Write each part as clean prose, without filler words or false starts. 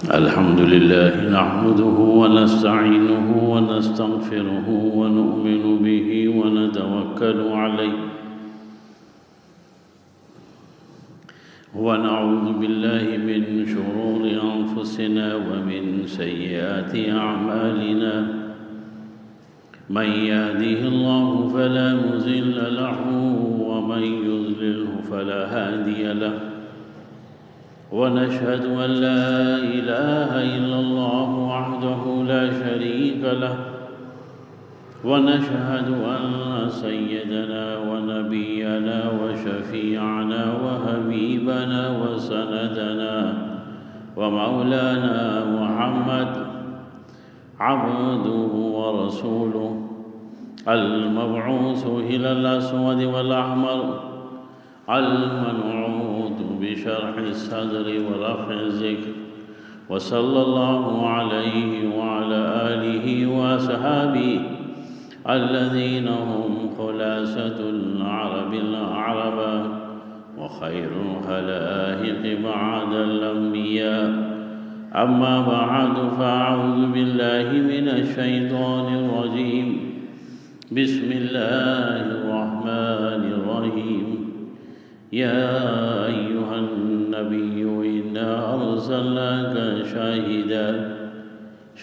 الحمد لله نحمده ونستعينه ونستغفره ونؤمن به ونتوكل عليه ونعوذ بالله من شرور أنفسنا ومن سيئات أعمالنا من يهده الله فلا مضل له ومن يضلله فلا هادي له ونشهد أن لا إله إلا الله وحده لا شريك له ونشهد أن سيدنا ونبينا وشفيعنا وحبيبنا وسندنا ومولانا محمد عبده ورسوله المبعوث إلى الأسود والأحمر المنعوت بشرح الصدر ورفع الذكر وصلى الله عليه وعلى آله وأصحابه الذين هم خلاصة العرب وخير الخلائق بعد الأنبياء أما بعد فأعوذ بالله من الشيطان الرجيم بسم الله الرحمن الرحيم يا أيها النبي إنا أرسلناك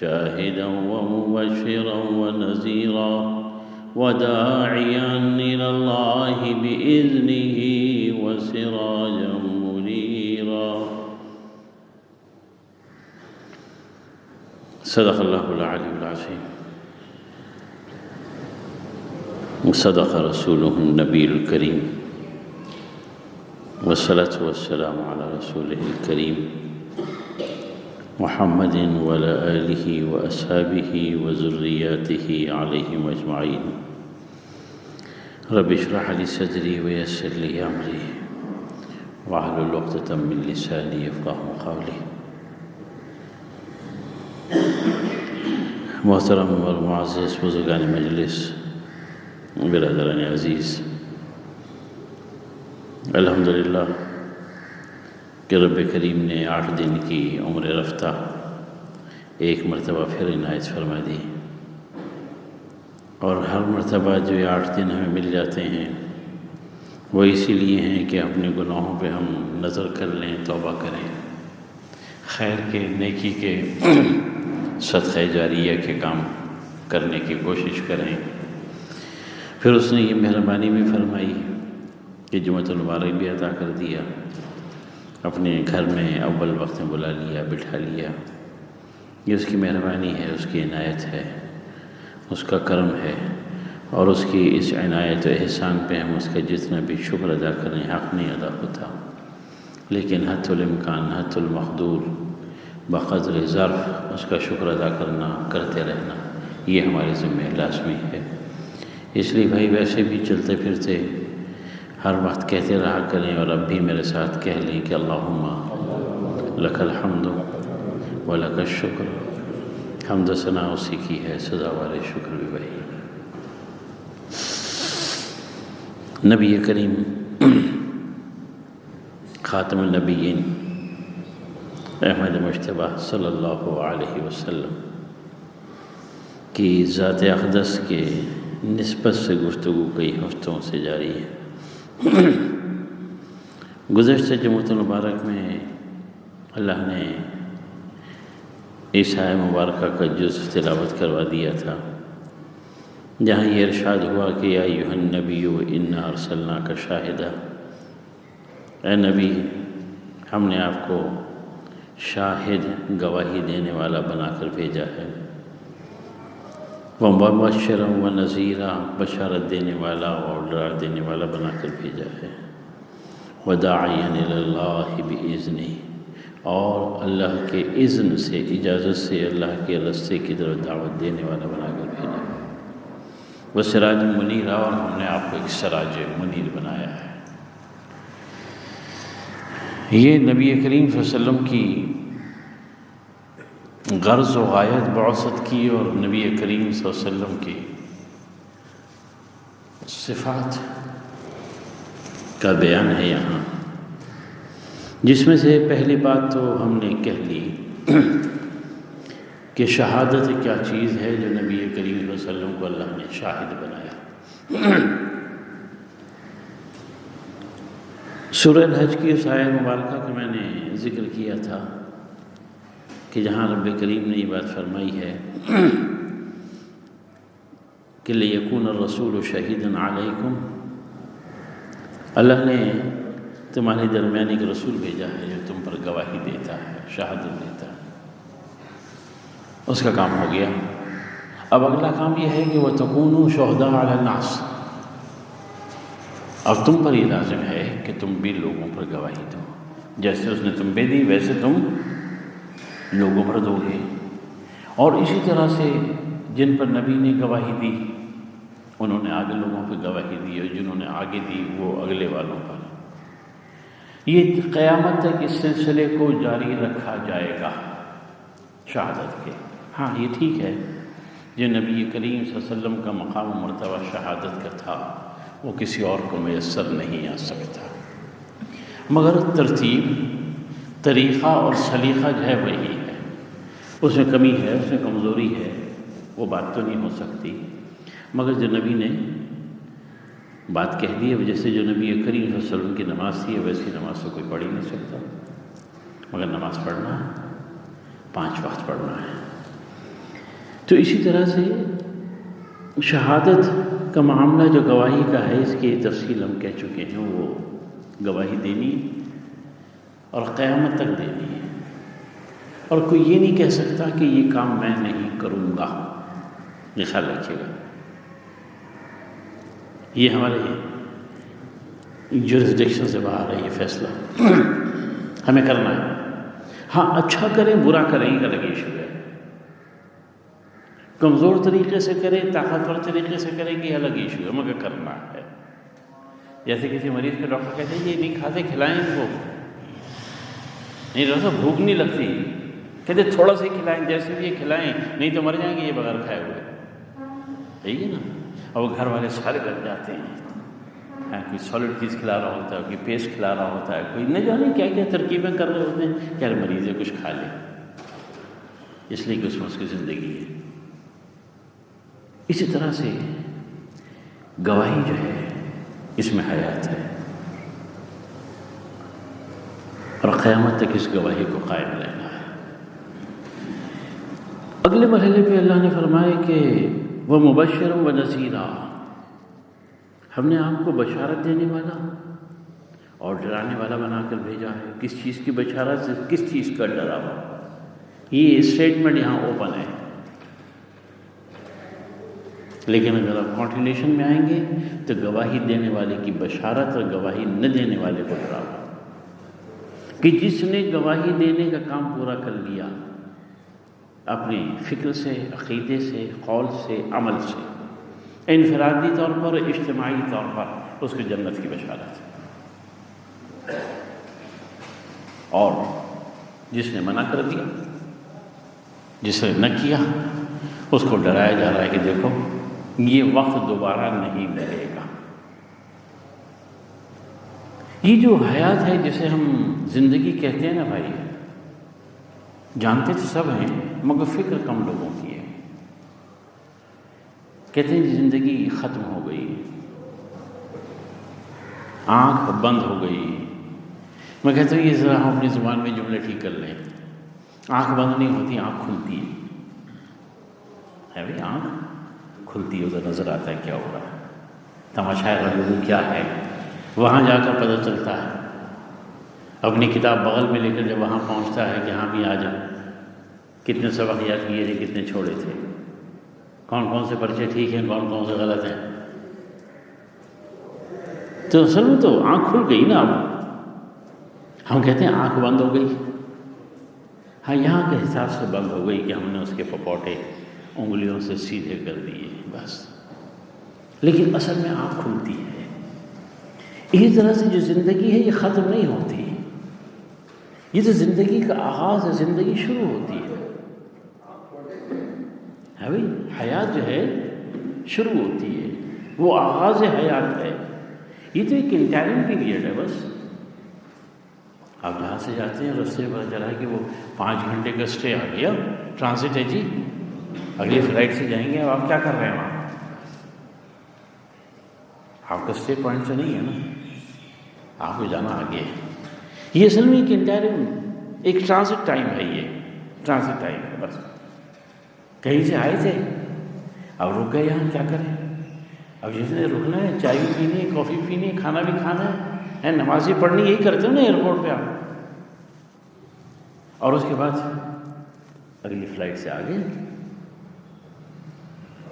شاهدا ومبشرا ونذيرا وداعيا إلى الله بإذنه وسراجا منيرا صدق الله العلي العظيم وصدق رسوله النبي الكريم والصلاة والسلام على رسوله الكريم محمد وعلى آله وأصحابه وذرياته عليهم أجمعين رب اشرح لي صدري ويسر لي أمري واحلل عقدة من لساني يفقهوا قولي محترم اور معزز بزرگان مجلس برادران عزیز، الحمدللہ کہ رب کریم نے 8 دن کی عمر رفتہ ایک مرتبہ پھر عنایت فرما دی، اور ہر مرتبہ جو 8 دن ہمیں مل جاتے ہیں وہ اسی لیے ہیں کہ اپنے گناہوں پہ ہم نظر کر لیں، توبہ کریں، خیر کے، نیکی کے، صدقہ جاریہ کے کام کرنے کی کوشش کریں۔ پھر اس نے یہ مہربانی بھی فرمائی کہ جمعۃ المبارک بھی عطا کر دیا، اپنے گھر میں اول وقت میں بلا لیا، بٹھا لیا۔ یہ اس کی مہربانی ہے، اس کی عنایت ہے، اس کا کرم ہے، اور اس کی اس عنایت و احسان پہ ہم اس کا جتنا بھی شکر ادا کریں حق نہیں ادا ہوتا، لیکن حتی الامکان، حتی المقدور، بقدر ظرف اس کا شکر ادا کرنا، کرتے رہنا، یہ ہمارے ذمہ لازمی ہے۔ اس لیے بھائی ویسے بھی چلتے پھرتے ہر وقت کہتے رہا کریں، اور اب بھی میرے ساتھ کہہ لیں کہ اللہم لک الحمد و لک الشکر۔ حمد و ثنا اسی کی ہے، سزاوار شکر بھی وہی۔ نبی کریم خاتم النبیین احمد مجتبیٰ صلی اللہ علیہ وسلم کی ذات اقدس کے نسبت سے گفتگو کئی ہفتوں سے جاری ہے۔ گزشتہ جمعۃ المبارک میں اللہ نے عیسیٰ مبارکہ کا جز تلاوت کروا دیا تھا، جہاں یہ ارشاد ہوا کہ یا ایھا النبی انا ارسلناک شاہدا، اے نبی ہم نے آپ کو شاہد، گواہی دینے والا بنا کر بھیجا ہے، ومبشرا ونذیرا، بشارت دینے والا اور ڈرا دینے والا بنا کر بھیجا ہے، وداعیا الی اللہ باذنہ، اور اللہ کے اذن سے، اجازت سے اللہ کے رستے کی طرف دعوت دینے والا بنا کر بھیجا، وسراج منیرا، اور ہم نے آپ کو ایک سراج منیر بنایا ہے۔ یہ نبی کریم صلی اللہ علیہ وسلم کی غرض و غایت بعثت کی، اور نبی کریم صلی اللہ علیہ وسلم کی صفات کا بیان ہے یہاں، جس میں سے پہلی بات تو ہم نے کہہ لی کہ شہادت کیا چیز ہے جو نبی کریم صلی اللہ علیہ وسلم کو اللہ نے شاہد بنایا۔ سورہ الحج کی اس آیت مبارکہ کا میں نے ذکر کیا تھا کہ جہاں رب کریم نے یہ بات فرمائی ہے کہ لِيَكُونَ الرَّسُولُ شَهِيدًا عَلَيْكُمْ، اللہ نے تمہارے درمیان ایک رسول بھیجا ہے جو تم پر گواہی دیتا ہے، شہادت دیتا ہے۔ اس کا کام ہو گیا۔ اب اگلا کام یہ ہے کہ وَتَكُونُوا شُهَدَاءَ عَلَى النَّاسِ، اب تم پر یہ لازم ہے کہ تم بھی لوگوں پر گواہی دو، جیسے اس نے تم پہ دی ویسے تم لوگوں پر دو گے۔ اور اسی طرح سے جن پر نبی نے گواہی دی انہوں نے آگے لوگوں پہ گواہی دی، اور جنہوں نے آگے دی وہ اگلے والوں پر۔ یہ قیامت تک اس سلسلے کو جاری رکھا جائے گا شہادت کے۔ ہاں یہ ٹھیک ہے، جو نبی کریم صلی اللہ علیہ وسلم کا مقام و مرتبہ شہادت کا تھا وہ کسی اور کو میسر نہیں آ سکتا، مگر ترتیب، طریقہ اور سلیقہ جو ہے وہی ہے۔ اس میں کمی ہے، اس میں کمزوری ہے، وہ بات تو نہیں ہو سکتی، مگر جو نبی نے بات کہہ دی ہے، جیسے جو نبی کریم صلی اللہ علیہ وسلم کی نماز تھی ویسی نماز تو کوئی پڑھ ہی نہیں سکتا، مگر نماز پڑھنا ہے، 5 وقت پڑھنا ہے۔ تو اسی طرح سے شہادت کا معاملہ جو گواہی کا ہے، اس کی تفصیل ہم کہہ چکے ہیں، وہ گواہی دینی اور قیامت تک دینی ہے، اور کوئی یہ نہیں کہہ سکتا کہ یہ کام میں نہیں کروں گا۔ یہ خیال رکھیے گا، یہ ہمارے جورسڈکشن سے باہر ہے یہ فیصلہ، ہمیں کرنا ہے۔ ہاں اچھا کریں برا کریں یہ الگ ایشو ہے، کمزور طریقے سے کریں طاقتور طریقے سے کریں گے الگ ایشو ہے، مگر کرنا ہے۔ جیسے کسی مریض کے ڈاکٹر کہتے ہیں یہ نہیں کھاتے، کھلائیں ان کو، نہیں ڈاکٹر صاحب بھوک نہیں لگتی، کہتے تھوڑا سا کھلائیں، جیسے بھی یہ کھلائیں نہیں تو مر جائیں گے یہ بغیر کھائے ہوئے، یہی ہے نا۔ اور وہ گھر والے سارے لگ جاتے ہیں، کوئی سالڈ چیز کھلا رہا ہوتا ہے، کوئی پیسٹ کھلا رہا ہوتا ہے، کوئی نہ جانے کیا کیا ترکیبیں کر رہے ہوتے ہیں، یار مریض ہے کچھ کھا لے، اس لیے کہ اس میں اس کی زندگی ہے۔ اسی طرح سے گواہی جو ہے اس میں حیات ہے، اور قیامت تک اس گواہی کو قائم رہنا ہے۔ اگلے مرحلے پہ اللہ نے فرمایا کہ وہ مبشر و نذیرا، ہم نے آپ کو بشارت دینے والا اور ڈرانے والا بنا کر بھیجا ہے۔ کس چیز کی بشارت سے، کس چیز کا ڈراوا؟ یہ اسٹیٹمنٹ یہاں اوپن ہے، لیکن اگر آپ کنٹینیوشن میں آئیں گے تو گواہی دینے والے کی بشارت اور گواہی نہ دینے والے کو ڈراوا، کہ جس نے گواہی دینے کا کام پورا کر لیا اپنی فکر سے، عقیدے سے، قول سے، عمل سے، انفرادی طور پر اور اجتماعی طور پر، اس کو جنت کی بشارت ہے۔ اور جس نے منع کر دیا، جس نے نہ کیا، اس کو ڈرایا جا رہا ہے کہ دیکھو یہ وقت دوبارہ نہیں ملے گا۔ یہ جو حیات ہے جسے ہم زندگی کہتے ہیں نا بھائی، جانتے تو سب ہیں مگر فکر کم لوگوں کی ہے۔ کہتے ہیں زندگی ختم ہو گئی، آنکھ بند ہو گئی۔ میں کہتا ہوں یہ ذرا ہم اپنی زبان میں جملے ٹھیک کر لیں، آنکھ بند نہیں ہوتی، آنکھ کھلتی ہے بھائی، آنکھ کھلتی ہے، ادھر نظر آتا ہے کیا ہو رہا ہے، تماشا غیب کیا ہے، وہاں جا کر پتہ چلتا ہے۔ اپنی کتاب بغل میں لے کر جب وہاں پہنچتا ہے کہ ہاں بھی آ جا، کتنے سبق یاد کیے تھے، کتنے چھوڑے تھے، کون کون سے پرچے ٹھیک ہیں، کون کون سے غلط ہیں۔ تو اصل میں تو آنکھ کھل گئی نا۔ اب ہم کہتے ہیں آنکھ بند ہو گئی، ہاں یہاں کے حساب سے بند ہو گئی کہ ہم نے اس کے پپوٹے انگلیوں سے سیدھے کر دیے بس، لیکن اصل میں آنکھ کھلتی ہے۔ اسی طرح سے جو زندگی ہے یہ ختم نہیں ہوتی، یہ تو زندگی کا آغاز ہے، زندگی شروع ہوتی ہے بھائی، حیات جو ہے شروع ہوتی ہے، وہ آغاز حیات ہے۔ یہ تو ایک انٹرم پیریڈ ہے بس، آپ جہاں سے جاتے ہیں رستے میں پتہ چلا کہ وہ 5 گھنٹے کا اسٹے آ گیا، ٹرانزٹ ہے جی، اگلی فلائٹ سے جائیں گے، اب آپ کیا کر رہے ہیں وہاں؟ آپ کا اسٹے پوائنٹ سے نہیں ہے نا، آپ کو جانا آگے ہے۔ یہ اصل میں ایک ٹرانزٹ ٹائم ہے، یہ ٹرانزٹ ٹائم ہے، بس کہیں سے آئے تھے اب رک گئے یہاں، کیا کریں؟ اب جس نے رکنا ہے، چائے بھی پینی ہے، کافی پینی ہے، کھانا بھی کھانا ہے، نماز بھی پڑھنی، یہی کرتے ہو نا ایئرپورٹ پہ آپ، اور اس کے بعد اگلی فلائٹ سے آگے۔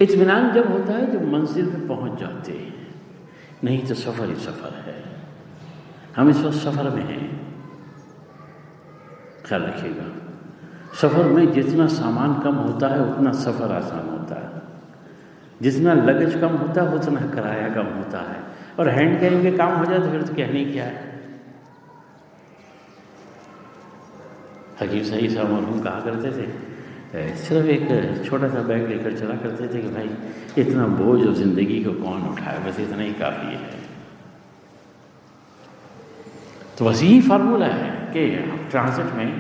اطمینان جب ہوتا ہے جب منزل پہ پہنچ جاتے ہیں، نہیں تو سفر ہی سفر ہے۔ ہم اس وقت سفر میں ہیں، خیال رکھیے گا، سفر میں جتنا سامان کم ہوتا ہے اتنا سفر آسان ہوتا ہے، جتنا لگیج کم ہوتا ہے اتنا کرایہ کم ہوتا ہے، اور ہینڈ کیری کے کام ہو جائے تو پھر تو کہنے کیا ہے۔ حکیم صحیح صاحب مرحوم کہا کرتے تھے، صرف ایک چھوٹا سا بیگ لے کر چلا کرتے تھے کہ بھائی اتنا بوجھ اور زندگی کو کون اٹھائے، بس اتنا ہی کافی ہے۔ تو بس یہی فارمولہ ہے کہ ٹرانزٹ میں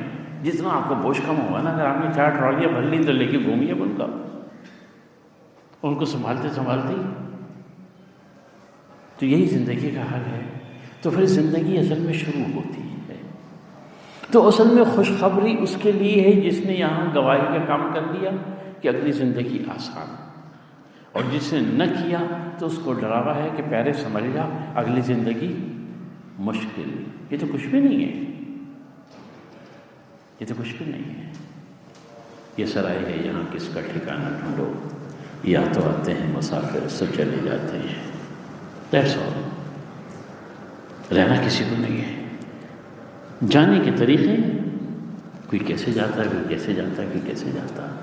جتنا آپ کو بوجھ کم ہوگا نا، اگر آپ نے 4 ٹرالیاں بھر لی تو لے کے گھومیے ان کا، ان کو سنبھالتے سنبھالتے، تو یہی زندگی کا حل ہے۔ تو پھر زندگی اصل میں شروع ہوتی ہے، تو اصل میں خوشخبری اس کے لیے ہے جس نے یہاں گواہی کا کام کر لیا کہ اگلی زندگی آسان، اور جس نے نہ کیا تو اس کو ڈراوا ہے کہ پہلے سمجھ جا اگلی زندگی مشکل۔ یہ تو کچھ بھی نہیں ہے، یہ تو کچھ بھی نہیں ہے۔ یہ سرائے ہے، یہاں کس کا ٹھکانہ ڈھونڈو، یا تو آتے ہیں مسافر سب چلے جاتے ہیں، دیٹس آل۔ رہنا کسی کو نہیں ہے۔ جانے کے طریقے، کوئی کیسے جاتا ہے، کوئی کیسے جاتا ہے، کوئی کیسے جاتا ہے،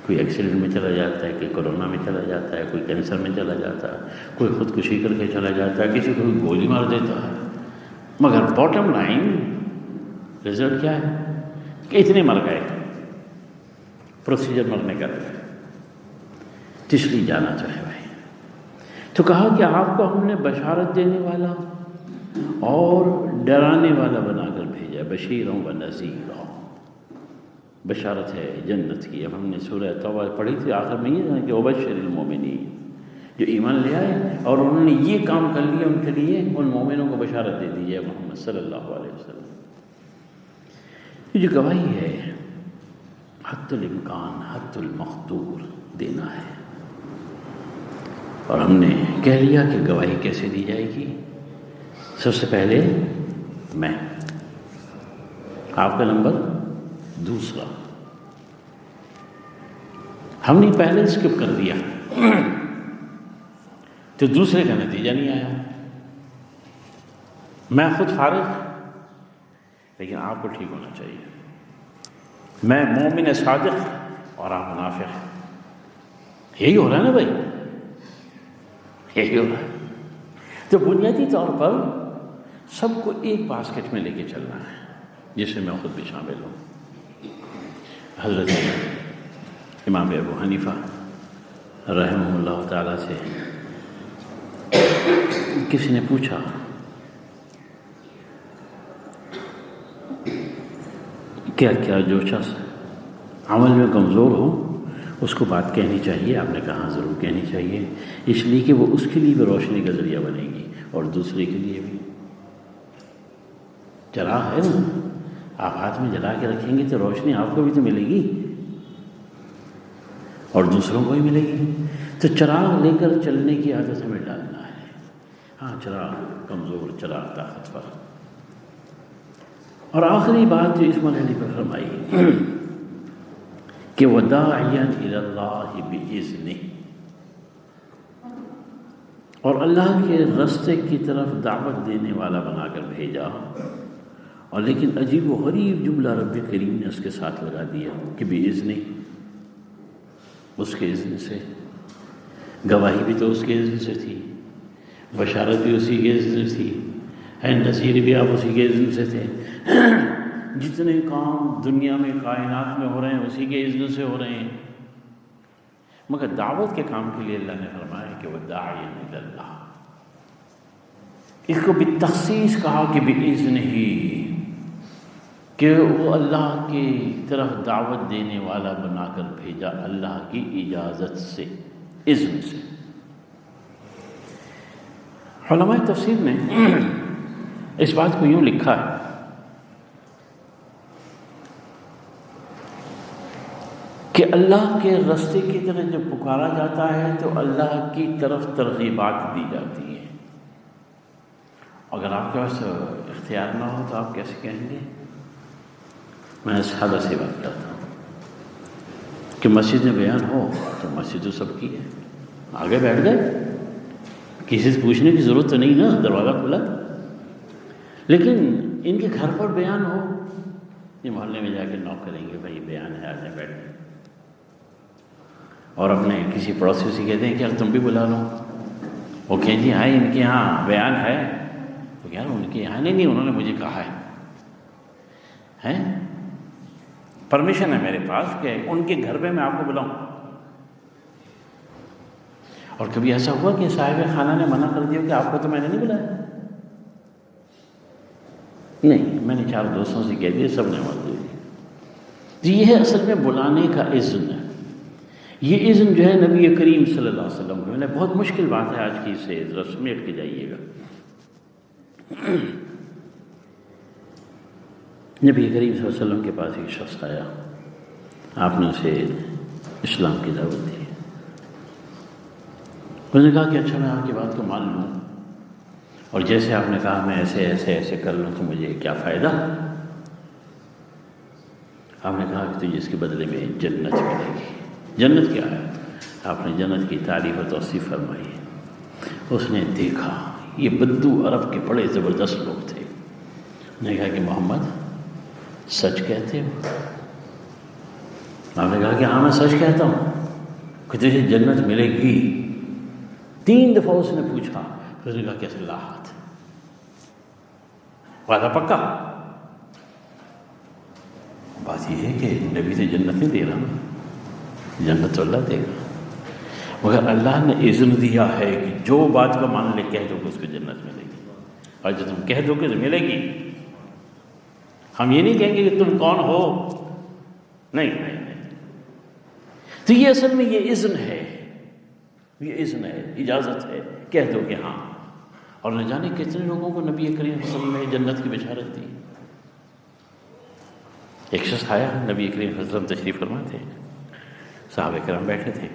کوئی ایکسیڈنٹ میں چلا جاتا ہے، کوئی کورونا میں چلا جاتا ہے، کوئی کینسر میں چلا جاتا ہے، کوئی خودکشی کر کے چلا جاتا ہے، کسی کو کوئی گولی مار دیتا ہے، مگر باٹم لائن رزلٹ کیا ہے کہ اتنے مر گئے، پروسیجر مرنے کا ہے، تو اس لیے جانا جو ہے بھائی۔ تو کہا کہ آپ کو ہم نے بشارت دینے والا اور ڈرانے والا بنا کر بھیجا، بشیروں و نذیروں۔ بشارت ہے جنت کی، اب ہم نے سورہ توبہ پڑھی تھی، آخر میں یہ ہے کہ وبشر المومنین، جو ایمان لے آئے اور انہوں نے یہ کام کر لیا، ان کے لیے ان مومنوں کو بشارت دے دیجیے محمد صلی اللہ علیہ وسلم۔ یہ جو گواہی ہے حد الامکان، حد المقدور دینا ہے، اور ہم نے کہہ لیا کہ گواہی کیسے دی جائے گی۔ سب سے پہلے میں، آپ کا نمبر دوسرا، ہم نے پہلے اسکپ کر دیا تو دوسرے کا نتیجہ نہیں آیا۔ میں خود فارغ، لیکن آپ کو ٹھیک ہونا چاہیے۔ میں مومن صادق اور آپ منافق، یہی ہو رہا ہے نا بھائی، یہی ہو رہا ہے۔ تو بنیادی طور پر سب کو ایک باسکٹ میں لے کے چلنا ہے، جس میں خود بھی شامل ہوں۔ حضرت امام ابو حنیفہ رحمہ اللہ تعالیٰ سے کسی نے پوچھا کیا کیا جو شخص عمل میں کمزور ہو اس کو بات کہنی چاہیے؟ آپ نے کہا ضرور کہنی چاہیے، اس لیے کہ وہ اس کے لیے بھی روشنی کا ذریعہ بنے گی اور دوسرے کے لیے بھی۔ چراغ ہے نا، آپ ہاتھ میں جلا کے رکھیں گے تو روشنی آپ کو بھی تو ملے گی اور دوسروں کو ہی ملے گی۔ تو چراغ لے کر چلنے کی عادت ہمیں ڈالنا ہے۔ ہاں، چراغ کمزور، چراغ طاقتور۔ اور آخری بات جو اس مرحلے پر فرمائی کہ وداعیا الی اللہ باذنہ، اور اللہ کے راستے کی طرف دعوت دینے والا بنا کر بھیجا۔ اور لیکن عجیب و غریب جملہ رب کریم نے اس کے ساتھ لگا دیا کہ باذنہ، اس کے اذن سے۔ گواہی بھی تو اس کے اذن سے تھی، بشارت بھی اسی کے اذن سے تھی، نذیر بھی آپ اسی کے اذن سے تھے، جتنے کام دنیا میں کائنات میں ہو رہے ہیں اسی کے اذن سے ہو رہے ہیں۔ مگر دعوت کے کام کے لیے اللہ نے فرمایا کہ وہ داعی الی اللہ، اس کو بالتخصیص کہا کہ باذنہ ہی، کہ وہ اللہ کی طرف دعوت دینے والا بنا کر بھیجا، اللہ کی اجازت سے، اذن سے۔ علماء تفسیر نے اس بات کو یوں لکھا ہے کہ اللہ کے راستے کی طرف جب پکارا جاتا ہے تو اللہ کی طرف ترغیبات دی جاتی ہیں۔ اگر آپ کے پاس اختیار نہ ہو تو آپ کیسے کہیں گے؟ میں سادہ سی بات کرتا ہوں کہ مسجد میں بیان ہو تو مسجد تو سب کی ہے، آگے بیٹھ گئے، کسی سے پوچھنے کی ضرورت تو نہیں نا، دروازہ کھلا۔ لیکن ان کے گھر پر بیان ہو، یہ محلے میں جا کے نوک کریں گے، بھائی بیان ہے، آ جائیں بیٹھ گئے، اور اپنے کسی پڑوسی سے کہتے ہیں کہ یار تم بھی بلا لو، وہ کہیں جی آئے ان کے یہاں بیان ہے، تو یار ان کے یہاں نہیں، انہوں نے مجھے کہا ہے، پرمیشن ہے میرے پاس کہ ان کے گھر پہ میں آپ کو بلاؤں۔ اور کبھی ایسا ہوا کہ صاحب خانہ نے منع کر دیا کہ آپ کو تو میں نے نہیں بلایا؟ نہیں، میں نے 4 دوستوں سے کہہ دیا، سب نے موجود دی۔ یہ ہے اصل میں بلانے کا اذن ہے۔ یہ اذن جو ہے نبی کریم صلی اللہ علیہ وسلم کو، بہت مشکل بات ہے آج کی، اسے ذرا سمیٹ کے جائیے گا۔ نبی کریم صلی اللہ علیہ وسلم کے پاس ایک شخص آیا، آپ نے اسے اسلام کی دعوت دی۔ اس نے کہا کہ اچھا میں آپ کی بات کو مان لوں، اور جیسے آپ نے کہا میں ایسے ایسے ایسے کر لوں تو مجھے کیا فائدہ؟ آپ نے کہا کہ تجھے اس کے بدلے میں جنت ملے گی۔ جنت کیا ہے؟ آپ نے جنت کی تعریف و توصیف فرمائی۔ اس نے دیکھا یہ بدو عرب کے بڑے زبردست لوگ تھے، نے کہا کہ محمد سچ کہتے ہو؟ آپ نے کہا کہ ہاں میں سچ کہتا ہوں کہ تجھے جنت ملے گی۔ 3 دفعہ اس نے پوچھا، پھر اس نے کہا کہ اللہ ہاتھ، وعدہ پکا؟ بات یہ ہے کہ نبی سے جنت نہیں دے رہا نا، جنت تو اللہ دے گا، مگر اللہ نے اذن دیا ہے کہ جو بات کو مان لے کہہ دو کہ اس کو جنت ملے گی، اور جو تم کہہ دو کہ ملے گی۔ ہم یہ نہیں کہیں گے کہ تم کون ہو، نہیں نہیں نہیں۔ تو یہ اصل میں یہ اذن ہے، یہ اذن ہے، اجازت ہے، کہہ دو کہ ہاں۔ اور نہ جانے کتنے لوگوں کو نبی کریم صلی اللہ علیہ وسلم نے جنت کی بشارت دی۔ ایک شخص آیا، نبی کریم صلی اللہ علیہ وسلم تشریف فرما تھے، صحابہ کرام بیٹھے تھے،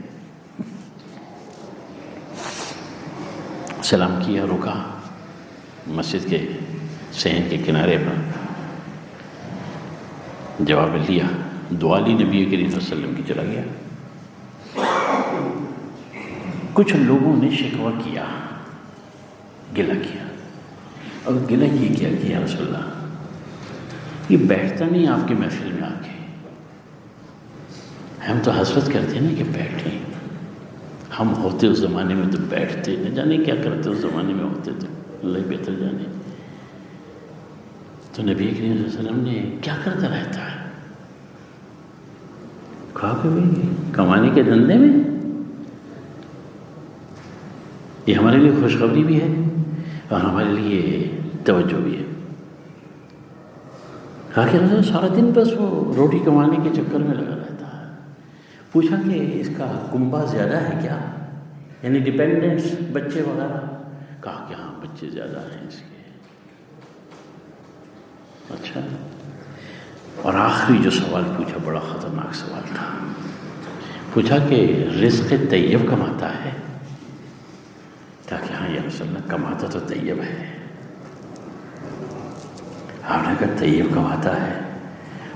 سلام کیا، رکا مسجد کے صحن کے کنارے پر، جواب لیا، دعا لی نبی کریم صلی اللہ علیہ وسلم کی، چلا گیا۔ کچھ لوگوں نے شکوہ کیا، گلہ کیا، اور گلہ یہ کیا کہ یا رسول اللہ یہ بیٹھتا نہیں آپ کی محفل میں آ کے، ہم تو حسرت کرتے ہیں نا کہ بیٹھیں، ہم ہوتے اس زمانے میں تو بیٹھتے، نہ جانے کیا کرتے اس زمانے میں ہوتے، تو اللہ بہتر جانے۔ تو نبی کریم صلی اللہ علیہ وسلم نے کیا کرتا رہتا ہے؟ کہا کہ بھائی کمانے کے دھندے میں، یہ ہمارے لیے خوشخبری بھی ہے اور ہمارے لیے توجہ بھی ہے۔ کہا کہ سارا دن بس وہ روٹی کمانے کے چکر میں لگا رہتا ہے۔ پوچھا کہ اس کا کنبہ زیادہ ہے کیا، یعنی ڈیپینڈنٹس، بچے وغیرہ؟ کہا کہ ہاں بچے زیادہ ہیں اس کے۔ اچھا، اور آخری جو سوال پوچھا بڑا خطرناک سوال تھا، پوچھا کہ رزق طیب کماتا ہے؟ کہا کہ ہاں یا رسول اللہ کماتا تو طیب ہے۔ آپ نے کہا طیب کماتا ہے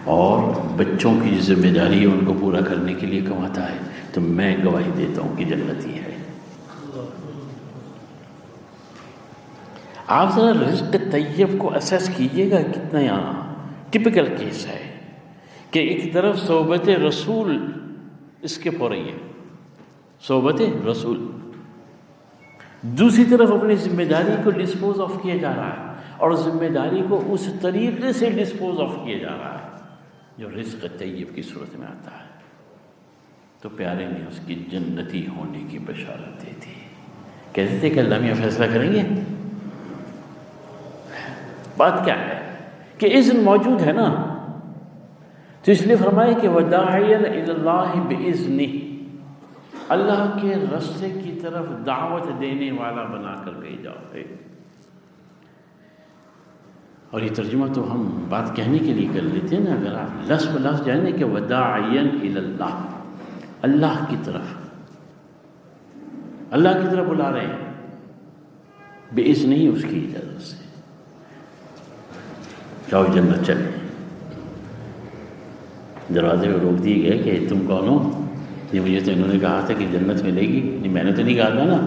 اور بچوں کی جو ذمہ داری ہے ان کو پورا کرنے کے لیے کماتا ہے، تو میں گواہی دیتا ہوں کہ جنتی ہے۔ آپ ذرا رزق طیب کو اسیس کیجئے گا، کتنا یہاں ٹپیکل کیس ہے کہ ایک طرف صحبت رسول اسکپ ہو رہی ہے، صحبت رسول، دوسری طرف اپنی ذمہ داری کو ڈسپوز آف کیا جا رہا ہے، اور ذمہ داری کو اس طریقے سے ڈسپوز آف کیا جا رہا ہے جو رزق طیب کی صورت میں آتا ہے۔ تو پیارے نے اس کی جنتی ہونے کی بشارت دی تھی، کہتے تھے کہ اللہ میاں فیصلہ کریں گے۔ بات کیا ہے کہ اذن موجود ہے نا، تو اس لیے فرمایا کہ وَدَاعِيًا إِلَى اللَّهِ بِإِذْنِهِ، اللہ کے رستے کی طرف دعوت دینے والا بنا کر بھیجا ہے۔ اور یہ ترجمہ تو ہم بات کہنے کے لیے کر لیتے ہیں نا، اگر آپ لفظ بلفظ جانیں کہ وَدَاعِيًا إِلَى اللَّهِ، اللہ کی طرف، اللہ کی طرف بلا رہے ہیں بِإِذْنِهِ، اس کی اجازت سے، جاؤ جنت چلے۔ دروازے میں روک دیے گئے کہ تم کون ہو؟ نہیں، مجھے تو انہوں نے کہا تھا کہ جنت ملے گی، نہیں میں نے تو نہیں کہا تھا نا،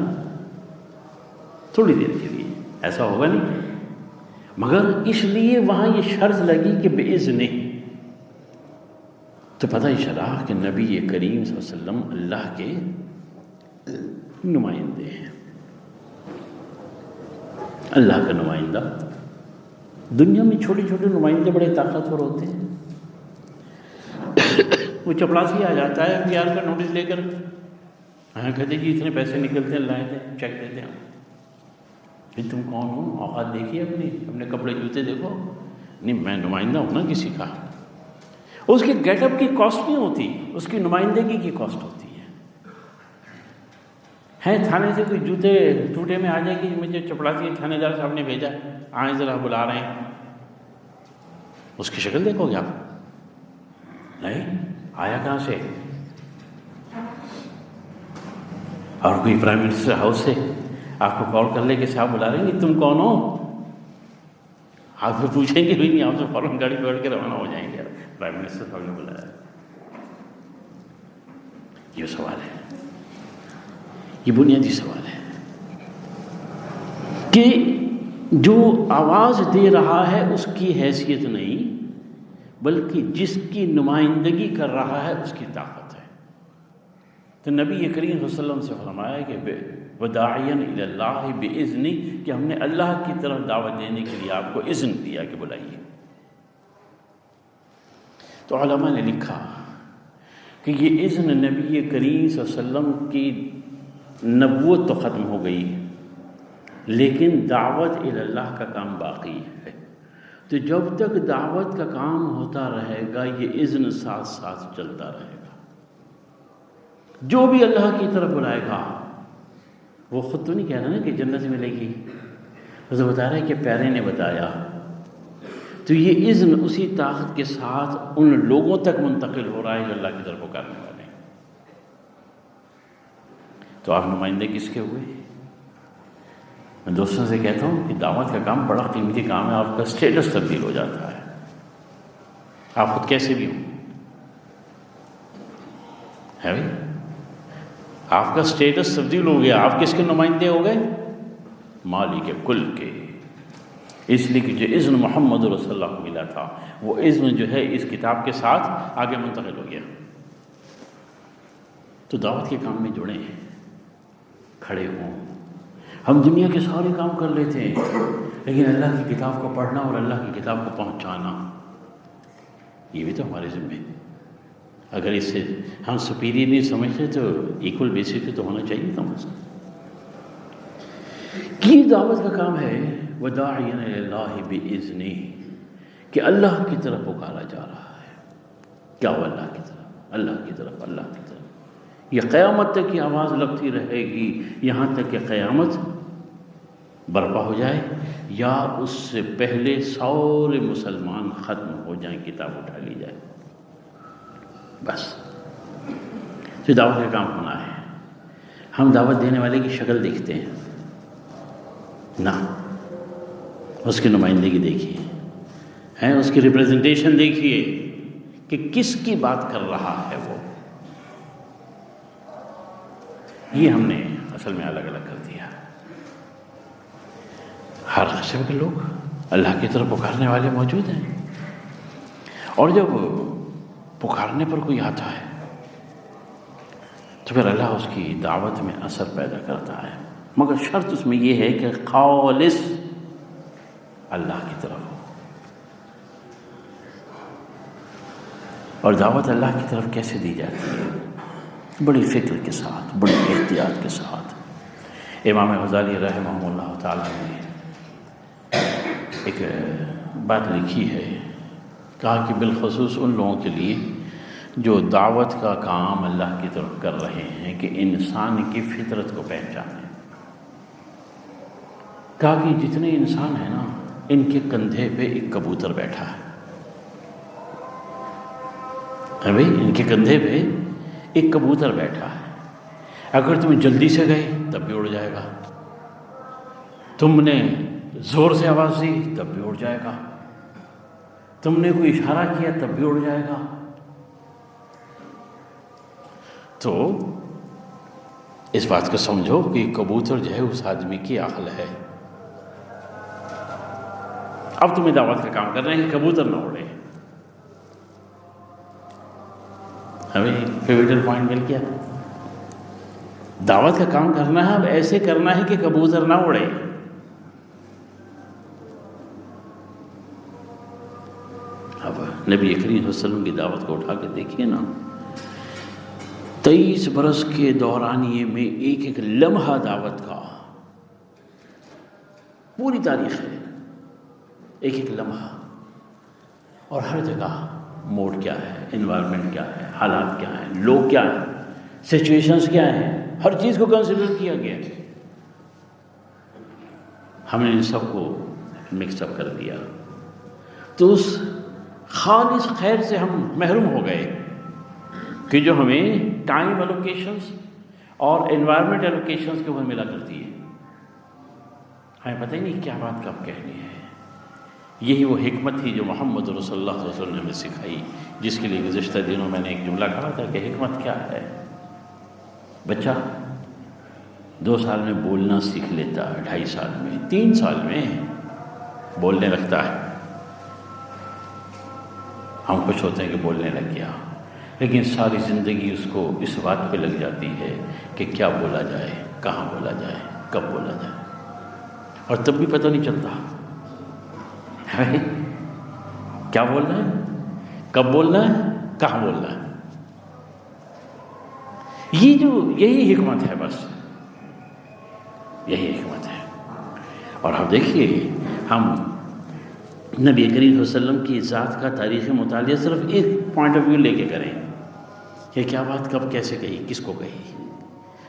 تھوڑی دیر کے لیے، ایسا ہوگا نہیں، مگر اس لیے وہاں یہ شرط لگی کہ بِإِذْنِهِ، تو پتہ ہی چلا کہ نبی کریم صلی اللہ علیہ وسلم اللہ کے نمائندے ہیں، اللہ کا نمائندہ۔ دنیا میں چھوٹے چھوٹے نمائندے بڑے طاقتور ہوتے ہیں، وہ چپڑاسی آ جاتا ہے پیار کا نوٹس لے کر، ہاں کہتے جی اتنے پیسے نکلتے ہیں، لائے تھے چیک دیتے ہیں، پھر تم کون ہو، اوقات دیکھیے اپنے کپڑے جوتے دیکھو، نہیں میں نمائندہ ہوں نا کسی کا، اس کے گیٹ اپ کی کاسٹ نہیں ہوتی، اس کی نمائندگی کی کاسٹ ہوتی ہے۔ تھانے سے کوئی جوتے ٹوٹے میں آ جائے گی، مجھے چپڑاسی تھانے دار صاحب نے بھیجا، آئیں ذرا بلا رہے ہیں، اس کی شکل دیکھو گے آپ؟ نہیں، آیا کہاں سے؟ اور کوئی پرائم منسٹر ہاؤس سے آپ کو کال کر لے کے صاحب بلا رہے ہیں، تم کون ہو؟ آپ کو پوچھیں گے بھی نہیں، آپ سے فوراً گاڑی بیٹھ کے روانہ ہو جائیں گے، پرائم منسٹر صاحب نے بلایا۔ یہ سوال ہے، یہ بنیادی سوال ہے کہ جو آواز دے رہا ہے اس کی حیثیت نہیں، بلکہ جس کی نمائندگی کر رہا ہے اس کی طاقت ہے۔ تو نبی کریم صلی اللہ علیہ وسلم سے فرمایا کہ وَدَاعِيًا إِلَى اللَّهِ بِإِذْنِهِ، کہ ہم نے اللہ کی طرف دعوت دینے کے لیے آپ کو اذن دیا کہ بلائیے۔ تو علماء نے لکھا کہ یہ اذن نبی کریم صلی اللہ علیہ وسلم کی نبوت تو ختم ہو گئی، لیکن دعوت الی اللہ کا کام باقی ہے، تو جب تک دعوت کا کام ہوتا رہے گا یہ اذن ساتھ ساتھ چلتا رہے گا۔ جو بھی اللہ کی طرف بلائے گا، وہ خود تو نہیں کہہ رہا نا کہ جنت ملے گی، وہ بتا رہا ہے کہ پیارے نے بتایا، تو یہ اذن اسی طاقت کے ساتھ ان لوگوں تک منتقل ہو رہا ہے جو اللہ کی طرف پکارنے والے ہیں۔ تو آپ نمائندے کس کے ہوئے؟ میں دوستوں سے کہتا ہوں کہ دعوت کا کام بڑا قیمتی کام ہے، آپ کا سٹیٹس تبدیل ہو جاتا ہے، آپ خود کیسے بھی ہوں، ہے بھائی، آپ کا سٹیٹس تبدیل ہو گیا، آپ کس کے نمائندے ہو گئے؟ مالک کل کے۔ اس لیے کہ جو اذن محمد رسول اللہ کو ملا تھا وہ اذن جو ہے اس کتاب کے ساتھ آگے منتقل ہو گیا۔ تو دعوت کے کام میں جڑے ہیں، کھڑے ہوں۔ ہم دنیا کے سارے کام کر لیتے ہیں، لیکن اللہ کی کتاب کو پڑھنا اور اللہ کی کتاب کو پہنچانا یہ بھی تو ہمارے ذمہ ہے۔ اگر اس سے ہم سپیریئر نہیں سمجھتے تو ایکول بیسس پہ تو ہونا چاہیے تھا مسئلہ۔ کی دعوت کا کام ہے وَدَاعِيًا إِلَى اللَّهِ بِإِذْنِهِ، کہ اللہ کی طرف پکارا جا رہا ہے۔ کیا ہو؟ اللہ کی طرف، اللہ کی طرف، اللہ کی طرف۔ یہ قیامت تک کی آواز لگتی رہے گی، یہاں تک کہ قیامت برپا ہو جائے یا اس سے پہلے سارے مسلمان ختم ہو جائیں، کتاب اٹھا لی جائے، بس۔ تو دعوت کا کام ہونا ہے۔ ہم دعوت دینے والے کی شکل دیکھتے ہیں نہ، اس کی نمائندگی دیکھیے، اس کی ریپریزنٹیشن دیکھیے کہ کس کی بات کر رہا ہے وہ۔ یہ ہم نے اصل میں الگ الگ کر دیا۔ ہر قسم کے لوگ اللہ کی طرف پکارنے والے موجود ہیں، اور جب پکارنے پر کوئی آتا ہے تو پھر اللہ اس کی دعوت میں اثر پیدا کرتا ہے، مگر شرط اس میں یہ ہے کہ خالص اللہ کی طرف ہو۔ اور دعوت اللہ کی طرف کیسے دی جاتی ہے؟ بڑی فکر کے ساتھ، بڑی احتیاط کے ساتھ۔ امام غزالی رحمہ اللہ تعالی نے ایک بات لکھی ہے کہا کہ بالخصوص ان لوگوں کے لیے جو دعوت کا کام اللہ کی طرف کر رہے ہیں کہ انسان کی فطرت کو پہچانیں. کہا کہ جتنے انسان ہیں نا ان کے کندھے پہ ایک کبوتر بیٹھا ہے. بھائی ان کے کندھے پہ ایک کبوتر بیٹھا ہے. اگر تم جلدی سے گئے تب بھی اڑ جائے گا، تم نے زور سے آواز دی تب بھی اڑ جائے گا، تم نے کوئی اشارہ کیا تب بھی اڑ جائے گا. تو اس بات کو سمجھو کہ کبوتر جو ہے اس آدمی کی عقل ہے. اب تمہیں دعوت کا کام کر رہے ہیں کہ کبوتر نہ اڑے. ہمیں پیوٹل پوائنٹ مل گیا. دعوت کا کام کرنا ہے، اب ایسے کرنا ہے کہ کبوتر نہ اڑے. اب نبی کریم صلی اللہ علیہ وسلم کی دعوت کو اٹھا کے دیکھیے نا، 23 برس کے دورانیے میں ایک ایک لمحہ دعوت کا پوری تاریخ ہے، ایک ایک لمحہ، اور ہر جگہ موڈ کیا ہے، انوائرمنٹ کیا ہے، حالات کیا ہیں، لوگ کیا ہیں، سچویشنز کیا ہیں، ہر چیز کو کنسیڈر کیا گیا. ہم نے ان سب کو مکس اپ کر دیا تو اس خالص خیر سے ہم محروم ہو گئے کہ جو ہمیں ٹائم ایلوکیشنز اور انوائرمنٹ ایلوکیشنز کے اوپر ملا کرتی ہے. ہمیں پتہ ہی نہیں کیا بات کب کہنی ہے. یہی وہ حکمت تھی جو محمد رسول اللہ صلی اللہ علیہ وسلم نے ہمیں سکھائی، جس کے لیے گزشتہ دنوں میں نے ایک جملہ کہا تھا کہ حکمت کیا ہے. بچہ 2 سال میں بولنا سیکھ لیتا ہے، 2.5 سال میں، 3 سال میں بولنے لگتا ہے. ہم خوش ہوتے ہیں کہ بولنے لگ گیا، لیکن ساری زندگی اس کو اس بات پہ لگ جاتی ہے کہ کیا بولا جائے، کہاں بولا جائے، کب بولا جائے، اور تب بھی پتہ نہیں چلتا کیا بولنا ہے، کب بولنا ہے، کہاں بولنا ہے. یہی حکمت ہے، بس یہی حکمت ہے. اور اب دیکھیے ہم نبی کریم صلی اللہ علیہ وسلم کی ذات کا تاریخ مطالعہ صرف ایک پوائنٹ آف ویو لے کے کریں کہ کیا بات کب کیسے کہی، کس کو کہی.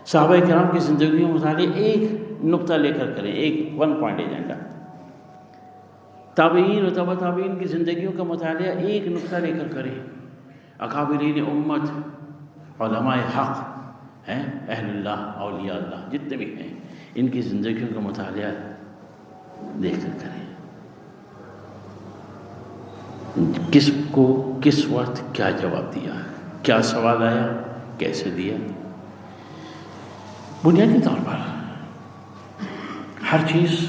صحابہ کرام کی زندگی کا مطالعہ ایک نقطہ لے کر کریں، ایک 1 پوائنٹ ایجنڈا. تابعین و تبع تابعین کی زندگیوں کا مطالعہ ایک نقطہ لے کر کریں. اکابرین امت، علماء حق ہیں، اہل اللہ، اولیاء اللہ جتنے بھی ہیں، ان کی زندگیوں کا مطالعہ دیکھ کر کریں. کس کو کس وقت کیا جواب دیا، کیا سوال آیا، کیسے دیا. بنیادی طور پر ہر چیز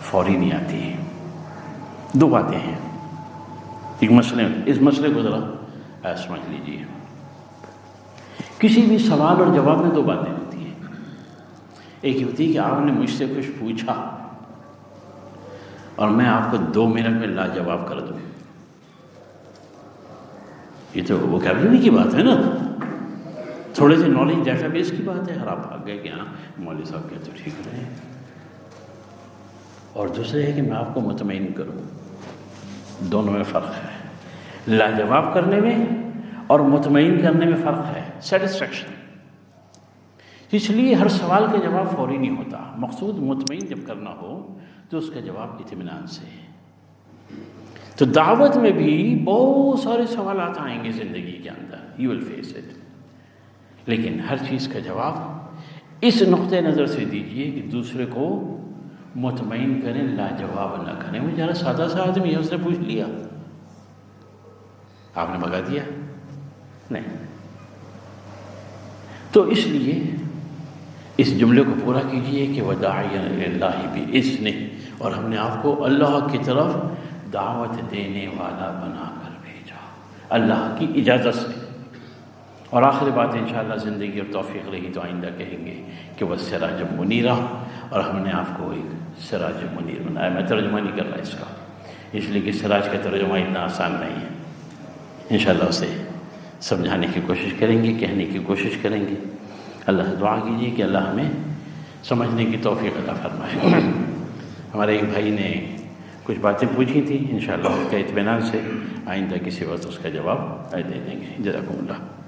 فوری نہیں آتی ہے. 2 باتیں ہیں. ایک اس مسئلے کو ذرا سمجھ لیجیے. کسی بھی سوال اور جواب میں 2 باتیں ہوتی ہیں. ایک ہوتی ہے کہ آپ نے مجھ سے کچھ پوچھا اور میں آپ کو 2 منٹ میں لاجواب کر دوں. یہ تو ووکیبلری کی بات ہے نا، تھوڑے سے نالج ڈیٹا بیس کی بات ہے. ہر آپ بھاگ گئے کہ ہاں مولوی صاحب کہتے تو ٹھیک رہے. اور دوسرے ہے کہ میں آپ کو مطمئن کروں. دونوں میں فرق ہے. لاجواب کرنے میں اور مطمئن کرنے میں فرق ہے. سیٹسفیکشن. اس لیے ہر سوال کا جواب فوری نہیں ہوتا. مقصود مطمئن جب کرنا ہو تو اس کا جواب اطمینان سے. تو دعوت میں بھی بہت سارے سوالات آئیں گے زندگی کے اندر، یو ول فیس اٹ. لیکن ہر چیز کا جواب اس نقطۂ نظر سے دیجئے کہ دوسرے کو مطمئن کریں، لاجواب نہ کریں. وہ ذرا سادہ سا آدمی ہے، اس نے پوچھ لیا، آپ نے بھگا دیا نہیں. تو اس لیے اس جملے کو پورا کیجئے کہ وَدَاعِيًا إِلَى اللَّهِ بِإِذْنِهِ، اور ہم نے آپ کو اللہ کی طرف دعوت دینے والا بنا کر بھیجا اللہ کی اجازت سے. اور آخری بات انشاءاللہ زندگی اور توفیق رہی تو آئندہ کہیں گے کہ وہ سراج منیرہ، اور ہم نے آپ کو ایک سراج منیر بنایا. میں ترجمہ نہیں کر رہا اس کا، اس لیے کہ سراج کا ترجمہ اتنا آسان نہیں ہے. انشاءاللہ اسے سمجھانے کی کوشش کریں گے، کہنے کی کوشش کریں گے. اللہ سے دعا کیجیے کہ اللہ ہمیں سمجھنے کی توفیق عطا فرمائے. ہمارے ایک بھائی نے کچھ باتیں پوچھی تھیں، انشاءاللہ ان کا اطمینان سے آئندہ کسی وقت اس کا جواب دے دیں گے۔ جزاکم اللہ۔